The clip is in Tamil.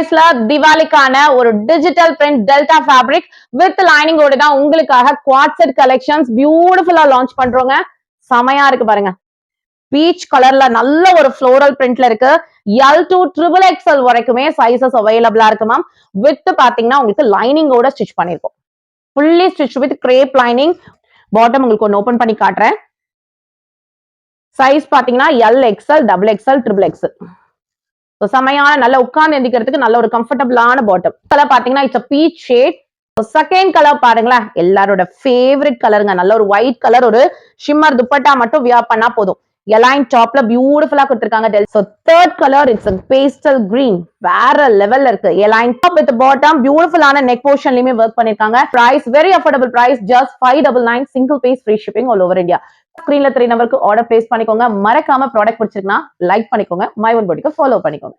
பிரைஸ்ல திவாலிக்கான ஒரு digital print delta fabric with lining ஓட தான் உங்களுக்காக குவாட் செட் கலெக்ஷன்ஸ் பியூட்டிஃபுல்லா லான்ச் பண்றோங்க. செமையா இருக்கு பாருங்க. பீச் கலர்ல நல்ல ஒரு ஃப்ளோரல் பிரிண்ட்ல இருக்கு. எல் டு ட்ரிபிள் எக்ஸ்எல் வரைக்குமே சைசஸ் அவைலபிளா இருக்கு மேம். வித் பாத்தீங்கன்னா உங்களுக்கு லைனிங்கோட ஸ்டிச் பண்ணிருக்கோம். Fully stitch with grape lining. Bottom உங்களுக்கு ஒன்னு ஓபன் பண்ணி காட்டுறேன். சைஸ் பாத்தீங்கன்னா L XL, double XL, triple XL. செமையான நல்ல உட்கார்ந்து எந்திக்கிறதுக்கு நல்ல ஒரு கம்ஃபர்டபிளான பாட்டம். கலர் பாத்தீங்கன்னா it's beach shade. Second colour பாருங்களேன், எல்லாரோட ஃபேவரட் கலருங்க. நல்ல ஒரு ஒயிட் கலர், ஒரு ஷிம்மர் துப்பட்டா மட்டும் வியர் பண்ணா போதும். எலைன் டாப்ல பியூட்டிஃபுல்லா கொடுத்திருக்காங்க. Third colour it's pastel green. வேற லெவல்ல இருக்கு. எலைன் டாப் வித் பாட்டம் பியூட்டிஃபுல்லான நெக் போர்ஷன்லயுமே வர்க் பண்ணிருக்காங்க. Price very affordable price, just 599, single piece free shipping all over India. ஸ்கிரீன்ல 3 நம்பருக்கு ஆர்டர் பிளேஸ் பண்ணிக்கோங்க. மறக்காம ப்ராடக்ட் பிடிச்சிருக்குன்னா லைக் பண்ணிக்கோங்க. மை ஒன் பாடிக்கு ஃபாலோ பண்ணிக்கோங்க.